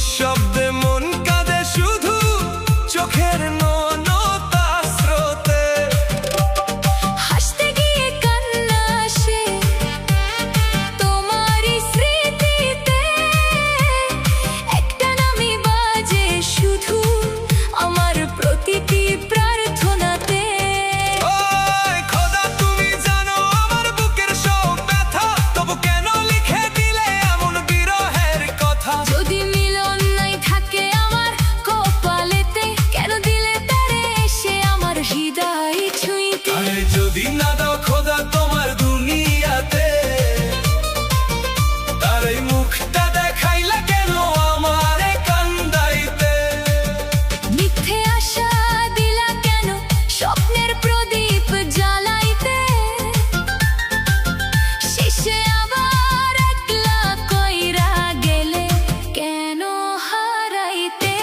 নিঃশব্দে মন কাঁদে শুধু চোখের নৌকা স্রোতে। হাসতে গিয়ে কান্না আসে তোমারই স্মৃতিতে, একটা নামই বাজে শুধু আমার প্রতিটি প্রার্থনাতে। ওই খোদা তুমি জানো আমার বুকের সব ব্যথা, তবু কেন লিখে দিলে এমন বিরহের কথা? যদি মিলন নাই থাকে আমার কপালেতে, কেন দিলে তারে এসে আমার হৃদয় ছুঁইতে? আরে যদি না দাও খোদা তোমার দুনিয়াতে, তার এই মুখটা দেখাইলা কেন আমারে কান্দাইতে? মিথ্যে আশা দিলা কেন স্বপ্নের প্রদীপ জ্বালাইতে? শেষে আবার একলা কইরা গেলে কেন হারাইতে?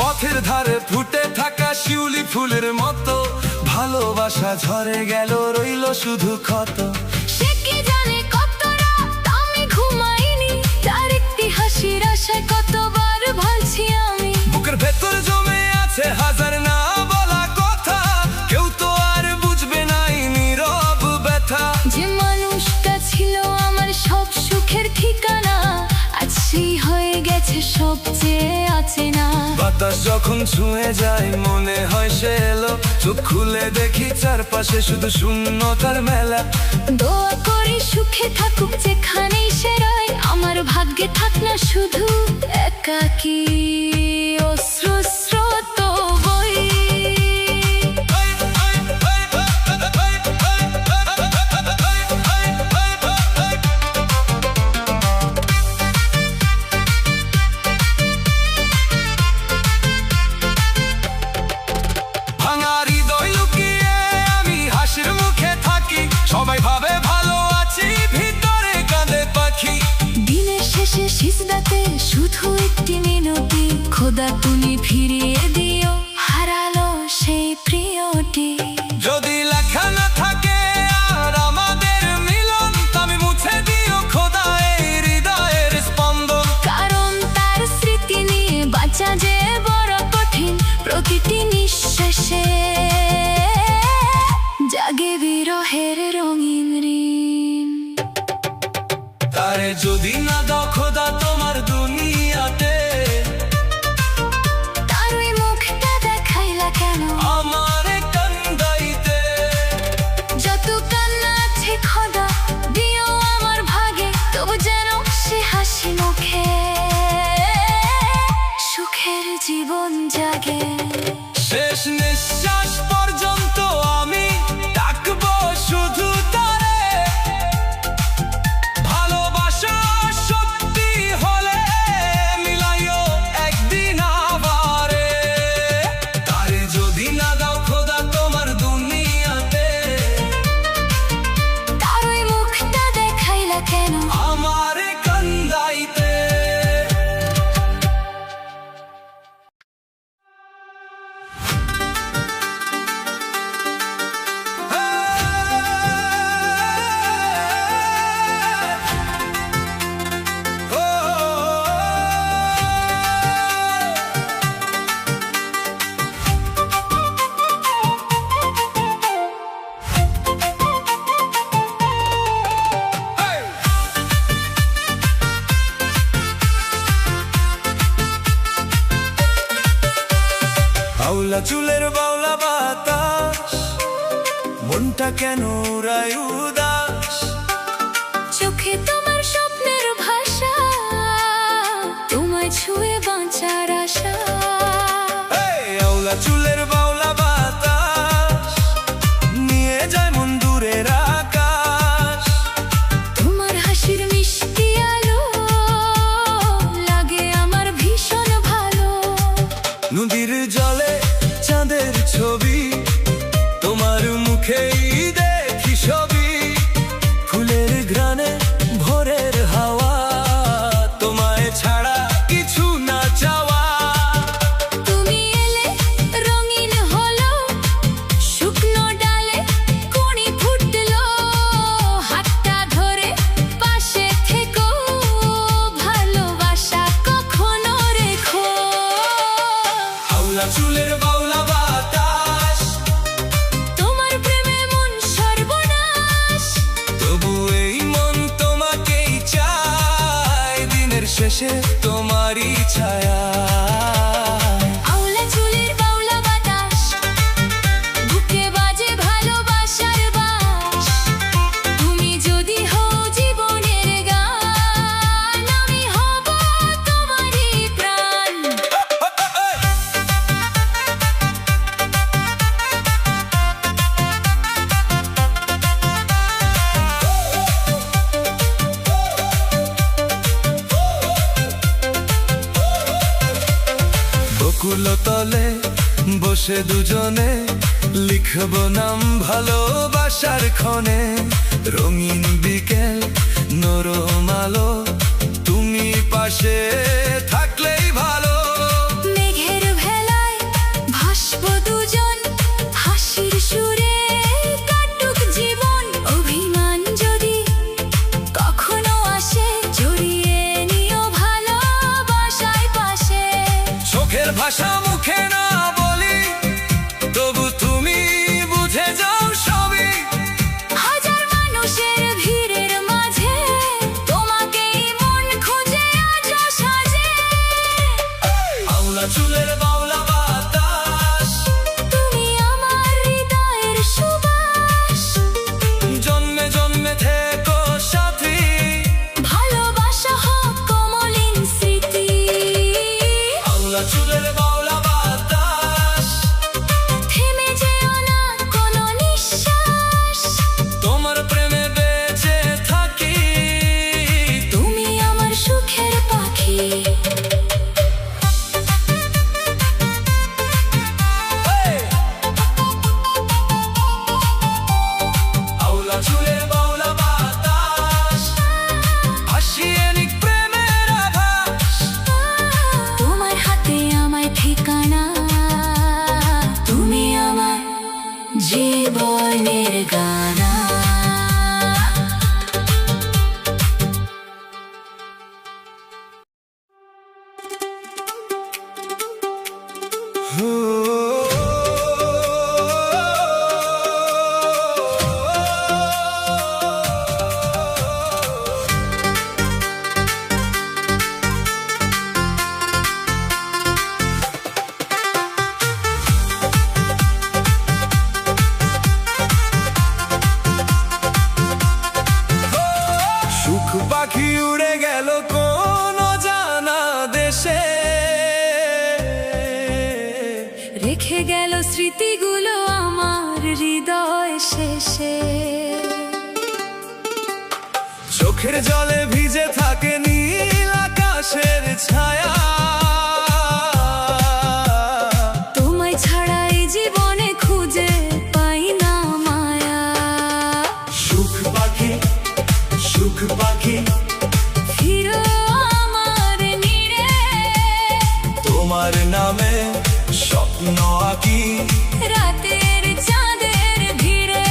পথের ধারে ফুটে থাকা শিউলি ফুলের মতো ভালোবাসা ঝরে গেল, রইল শুধু ক্ষত। সে কি জানে কত রাত আমি ঘুমাইনি, তার একটি হাসির আশায় কতবার ভালছি আমি। বুকের ভেতর জমে আছে হাজার না বলা কথা, কেউ তো আর বুঝবে নাই নীরব ব্যথা। যে মানুষটা ছিল আমার সব সুখের ঠিকানা, আজ সেই হয়ে গেছে সবচেয়ে অচেনা। বাতাস যখন ছুঁয়ে যায় মনে হয় সে এলো, চোখ খুলে দেখি চারপাশে শুধু শূন্যতার মেলা। দোয়া করি সুখে থাকুক যেখানেই সে রয়, আমার ভাগ্যে থাক না শুধু একাকী অশ্রুস্রোত বই। ভাঙা হৃদয় লুকিয়ে আমি হাসির মুখে থাকি, সবাই ভাবে ভালো আছি, ভিতরে কাঁদে পাখি। দিনের শেষে সিজদাতে শুধু একটি মিনতি, খোদা তুমি ফিরিয়ে দিও হারালো সেই প্রিয়টি। যদি লেখা না থাকে আর আমাদের মিলন, তবে মুছে দিও খোদা এই হৃদয়ের স্পন্দন। কারণ তার স্মৃতি নিয়ে বাঁচা যে বড় কঠিন, প্রতিটি নিঃশ্বাসে জাগে বিরহের রঙিন ঋণ। তারে যদি না দাও খোদা তোমার দুনিয়াতে, তার ওই মুখটা দেখাইলা কেন আমারে কান্দাইতে? যত কান্না আছে খোদা দিও আমার ভাগে, তবু যেন সে হাসি মুখে সুখের জীবন জাগে। শেষ নিঃশ্বাস পর্যন্ত আমি ডাকবো শুধু তারে, ভালোবাসা সত্যি হলে মিলাইও একদিন আবারে। তারে যদি না দাও খোদা তোমার দুনিয়াতে, তার ওই মুখটা দেখাইলা কেন আমারে কান্দাইতে? আউলা চুলের বাউলা বাতাস, মনটা কেন উড়ায় উদাস? চোখে তোমার স্বপ্নের ভাষা, তোমায় ছুঁয়ে বাঁচার আশা। আউলা চুলের বাউলা বাতাস, নিয়ে যায় মন দূরের আকাশ। তোমার হাসির মিষ্টি আলো লাগে আমার ভীষণ ভালো। নদীর জলে চাঁদের ছবি, তোমার মুখেই দেখি ছবি। শেষে তোমারই ছায়া। আওলা চুলের বাউলা বাতাস, বুকে বাজে ভালোবাসার বাঁশ। তুমি যদি হও জীবনের গান, আমি হব তোমারই প্রাণ। বকুল তলে বসে দুজনে লিখব নাম ভালোবাসার ক্ষণে। রঙিন বিকেল নরম আলো, তুমি পাশে থাকলেই ভালো। মেঘের ভেলায় ভাসব দুজন, হাসির সুরে কাটুক জীবন। অভিমান যদি কখনো আসে, জড়িয়ে নিও ভালোবাসায় পাশে। চোখের ভাষা মুখে না বলি, তবু তুমি বুঝে যাও সবই। হাজার মানুষের ভিড়ের মাঝে, তোমাকেই মন খুঁজে আজ সাজে। আওলা চুলের বাউলা বাতাস, তুমি আমার হৃদয়ের সুবাস। জন্মে জন্মে থেকো সাথী। ভালোবাসা হোক কমলিন স্মৃতি। আওলা চুলের বাউলা বাতাস, থেমে যেও না কোনো নিঃশ্বাস। তোমার প্রেমে বেঁচে থাকি। তুমি আমার সুখের পাখি। আওলা চুলের বাউলা বাতাস, ভাসিয়ে নিক প্রেমের আভাস। তোমার হাতে আমায় ঠিকানা, তুমি আমার জীবনের গানা। সুখ পাখি উড়ে গেল কোন জানা দেশে, রেখে গেল স্মৃতিগুলো আমার হৃদয় শেষে। চোখের জলে ভিজে থাকে নীল আকাশের ছায়া। তোমায় ছাড়া এই জীবনে খুঁজে পাই না মায়া। সুখ পাখি, সুখ পাখি, ফিরো আমার নীড়ে, তোমার নামে স্বপ্ন আঁকি। রাতের চাঁদের ভিড়ে।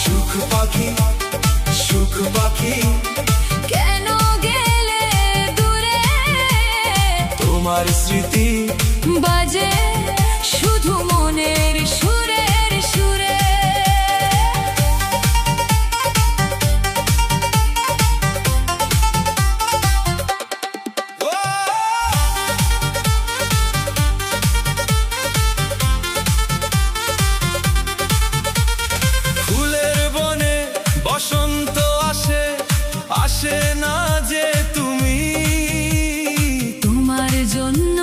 সুখ পাখি, সুখ পাখি, কেন গেলে দূরে? তোমার স্মৃতি বাজে শুধু মনের সুরের সুরে। ফুলের বনে বসন্ত আসে, আসে না যে তুমি। তোমার জন্য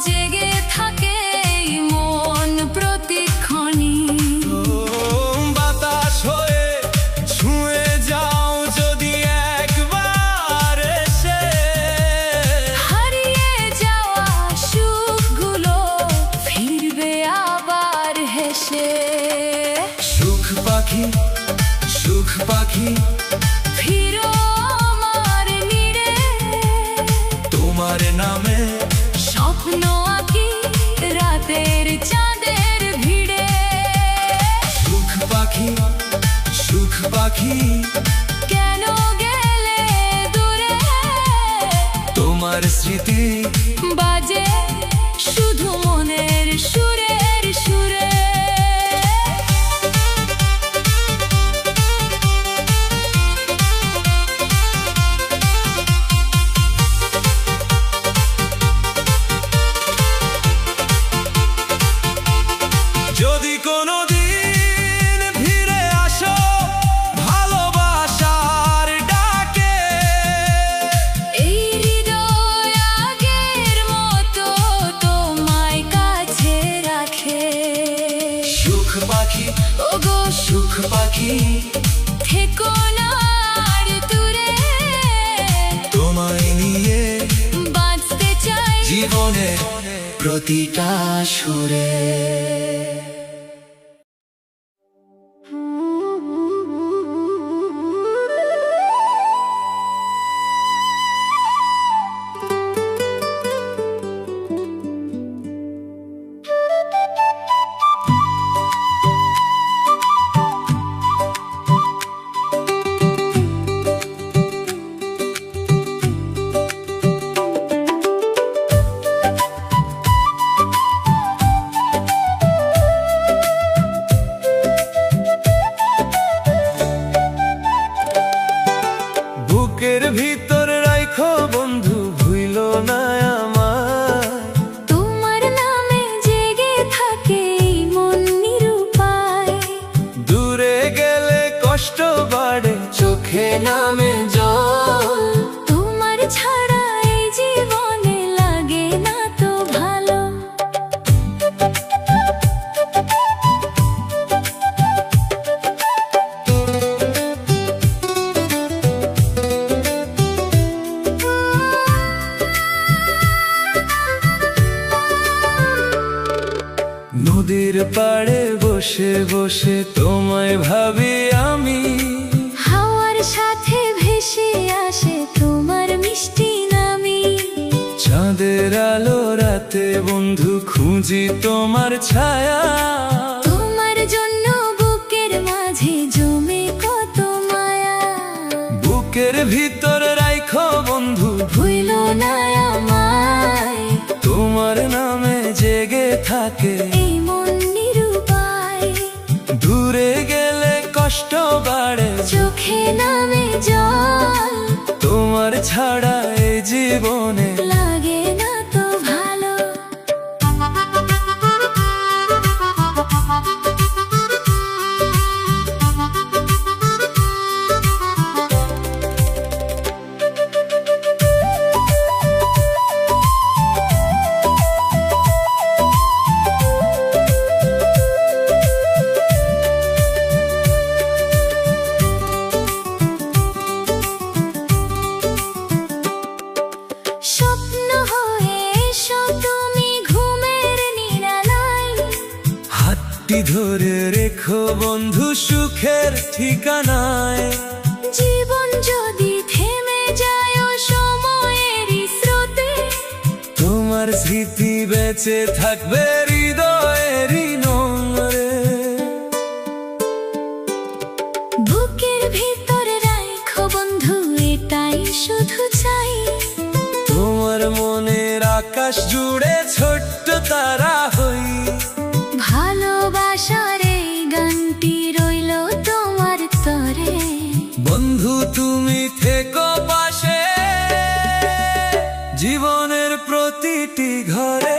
জেগে থাকে এই মন প্রতিক্ষণই। ও বাতাস হয়ে ছুঁয়ে যাও যদি একবার এসে। হারিয়ে যাওয়া সুখগুলো ফিরবে আবার হেসে। সুখ পাখি, সুখ পাখি, ফিরো আমার নীড়ে, তোমার নামে স্বপ্ন আঁকি রাতের চাঁদের ভিড়ে। সুখ পাখি, সুখ পাখি, কেন গেলে দূরে? তোমার স্মৃতি বাজে শুধু মনের সুরের সুরে। প্রতিটা সুরে। বুকের ভিতর রাখো বন্ধু ভুইলো না আমায়, তোমার নামে জেগে থাকে এই মন নিরুপায়। দূরে গেলে কষ্ট বাড়ে চোখে নামে জল, তোমার ছাড়া এই জীবনে লাগে না তো ভালো। নদীর পাড়ে বসে বসে তোমায় ভাবি আমি, হাওয়ার সাথে ভেসে আসে তোমার মিষ্টি নামি। চাঁদের আলো রাতে বন্ধু খুঁজি তোমার ছায়া, তোমার জন্য বুকের মাঝে জমে কত মায়া। বুকের ভিতর রাখো বন্ধু ভুইলো না আমায়, তোমার নামে জেগে থাকে এই মন নিরুপায়। দূরে গেলে কষ্ট বাড়ে চোখে নামে জল, তোমার ছাড়া এই জীবনে লাগে না তো ভালো। স্বপ্ন হয়ে এসো তুমি ঘুমের নিরালায়, হাতটি ধরে রেখো বন্ধু সুখের ঠিকানায়। জীবন যদি থেমে যায় ও সময়েরই স্রোতে, তোমার স্মৃতি বেঁচে থাকবে হৃদয়েরই নোংরে। বুকের ভিতরে রাখো বন্ধু এটাই শুধু চাই। তোমার মনের আকাশ জুড়ে ছোট্ট তারা হই, ভালোবাসার এই গানটি রইল তোমার তরে। বন্ধু তুমি থেকো পাশে জীবনের প্রতিটি ঘরে।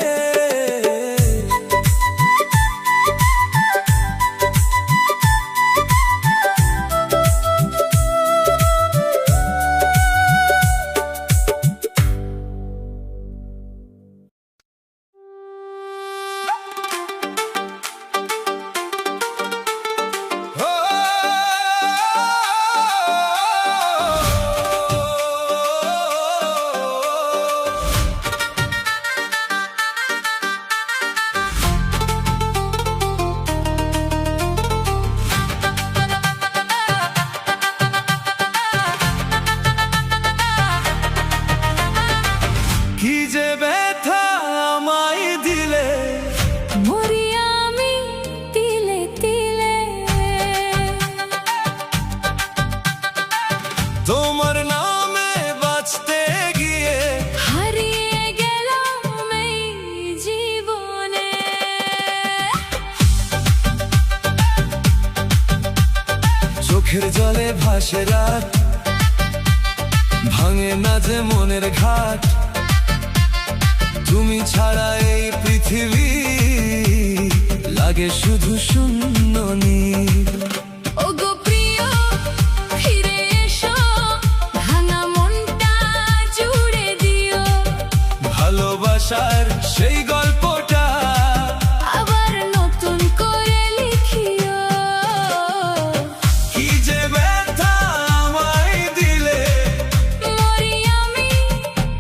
কি যে ব্যথা আমায় দিলে, মরি আমি তিলে তিলে। তোমার নামে বাঁচতে গিয়ে হারিয়ে গেলাম এই জীবনে। চোখের জলে ভাসে রাত, ভাঙে না যে মনের ঘাট। তুমি ছাড়া এই পৃথিবী লাগে শুধু শূন্য নীল। ওগো প্রিয় ফিরে এসো, ভাঙা মনটা জুড়ে দিও। ভালোবাসার সেই গল্পটা আবার নতুন করে লিখিও। কি যে ব্যথা আমায় দিলে, মরি আমি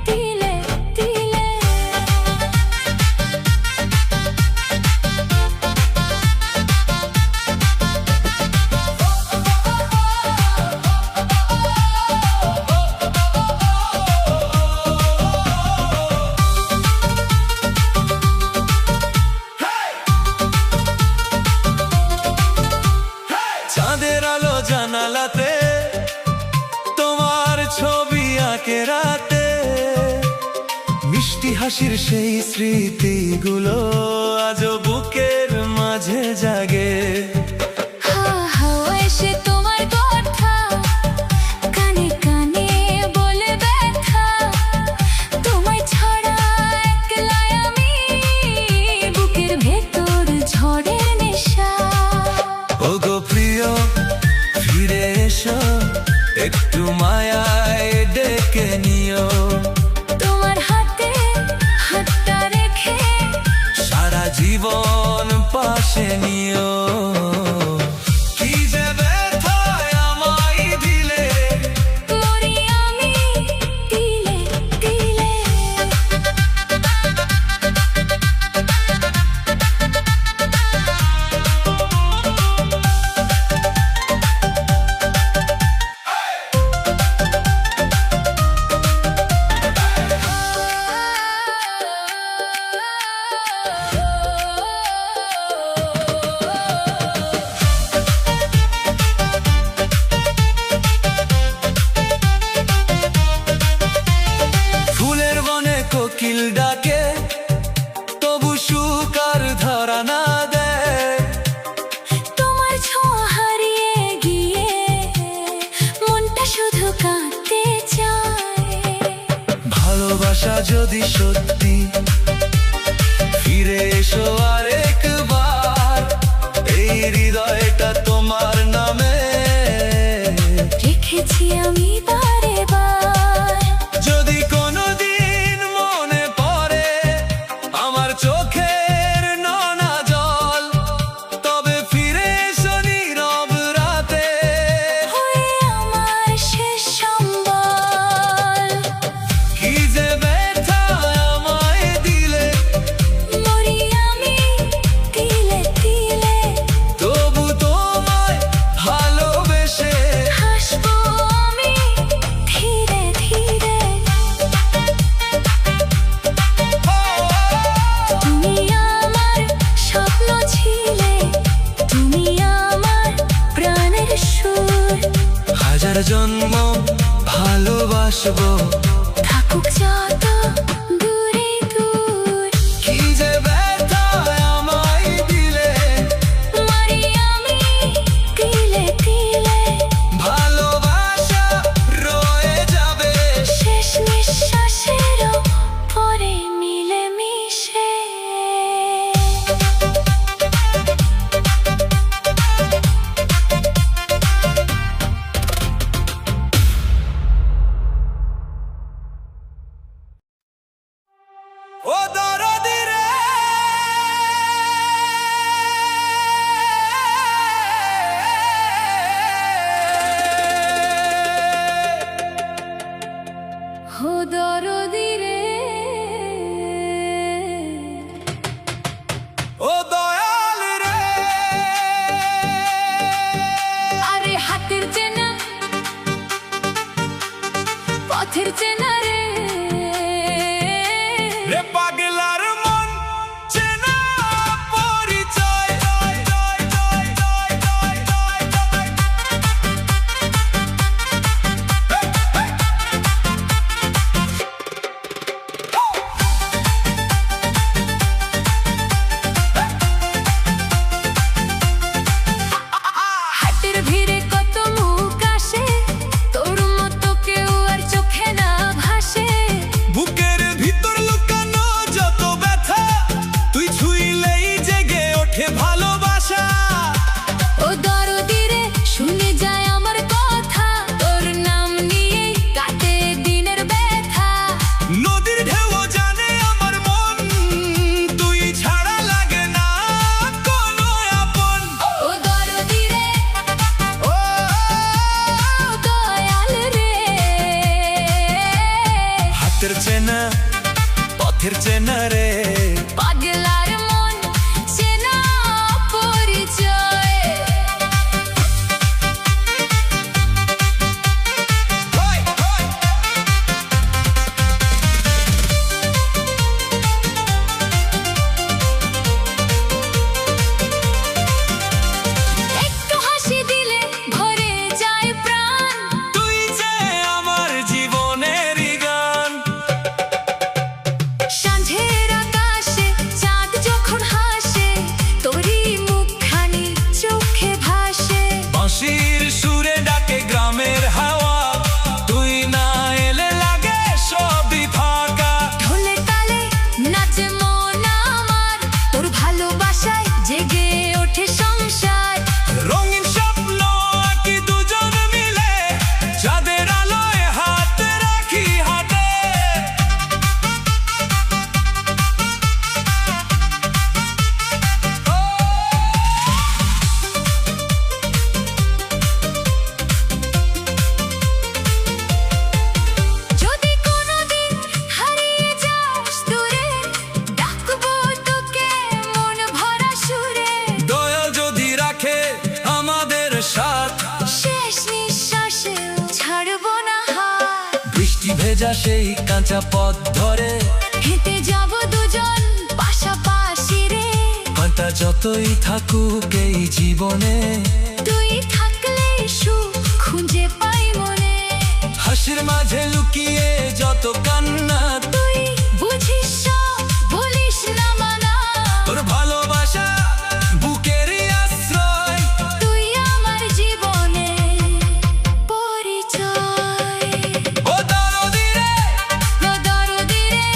তিলে তিলে। মিষ্টি হাসির সেই স্মৃতিগুলো আজও বুকের মাঝে জাগে। হা হা এসে তোমার কথা কানে কানে বলে ব্যথা, তোমায় ছাড়া একলা আমি, বুকের ভেতর ঝড়ের নেশা। ওগো প্রিয় ফিরে এসো, একটু মায়ায় ডেকে নিও, তোমার হাতে হাতটা রেখে সারা জীবন পাশে নিও। কি যে ব্যথায় আমায় দিলে, মরি আমি তিলে তিলে। ফুলের বনে কোকিল ডাকে, তবু সুখ আর ধরা না দেয়। তোমার ছোঁয়া হারিয়ে গিয়ে মনটা শুধু কাঁদতে চায়। ভালোবাসা যদি সত্যি, ফিরে এসো আরেকবার, এই হৃদয়টা তোমার নামে রেখেছি আমি বারে বার। যদি কোনোদিন মনে পড়ে আমার চোখের নোনা জল, তবে ফিরে এসো নীরব রাতে, হয়ে আমার শেষ সম্বল। কি যে ব্যথা আমায় দিলে, মরি আমি তিলে তিলে। তবু তোমায় ভালোবেসে হাসবো আমি ধীরে ধীরে। তুমি আমার স্বপ্ন ছিলে, তুমি আমার প্রাণের সুর। হাজার জন্ম ভালোবাসবো, থাকুক যত দূরে দূর। কি যে ব্যথা আমায় দিলে, মরি আমি তিলে তিলে। ভালোবাসা রয়ে যাবে শেষ নিঃশ্বাসেরও পরে মিলে মিশে। ও দরদি রে, হো দরদি রে, ও দয়াল রে, আরে হাতের চেনা পথের চেনা রে। রে পাগলার মন চেনা পরিচয়। হাটের ভিড়ে কত মুখ আসে, তোর মতো কেউ আর চোখে না ভাসে। বুকের ভিতর লুকানো যত ব্যথা, তুই ছুঁইলেই জেগে ওঠে ভালোবাসা। ও দরদি রে, শুনে যায় আমার কথা, তোর নাম নিয়ে কাটে দিনের ব্যথা। নদীর ঢেউ জানে আমার মন, তুই ছাড়া লাগে না কোনো আপন। ও দরদি রে, ও দয়াল রে। হাতের চেনা পথের চেনা রে, পাগলার মন চেনা পরিচয়। একটু হাসি দিলে ভরে যায় প্রাণ। তুই যে আমার জীবনের গান। সোজা সেই কাঁচা পথ ধরে হেঁটে যাব দুজন পাশাপাশি রে। কথা যতই থাকুক এই জীবনে, তুই থাকলে সুখ খুঁজে পাই মনে। হাসির মাঝে লুকিয়ে যত কান্না, তুই বুঝিস সব, বলিস না মানা। তোর ভালোবাসা বুকেরই আশ্রয়, তুই আমার জীবনে পরিচয়। ও দরদি রে, ও দরদি রে,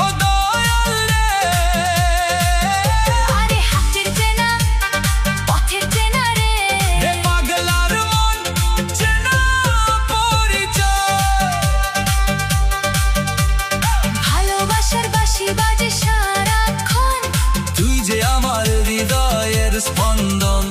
ও দয়াল রে। আরে হাতের চেনা, পথের চেনা রে। এ পাগলার মন চেনা পরিচয়। ভালোবাসার বাঁশি বাজে সারাক্ষণ। তুই যে আমার হৃদয়ের স্পন্দন।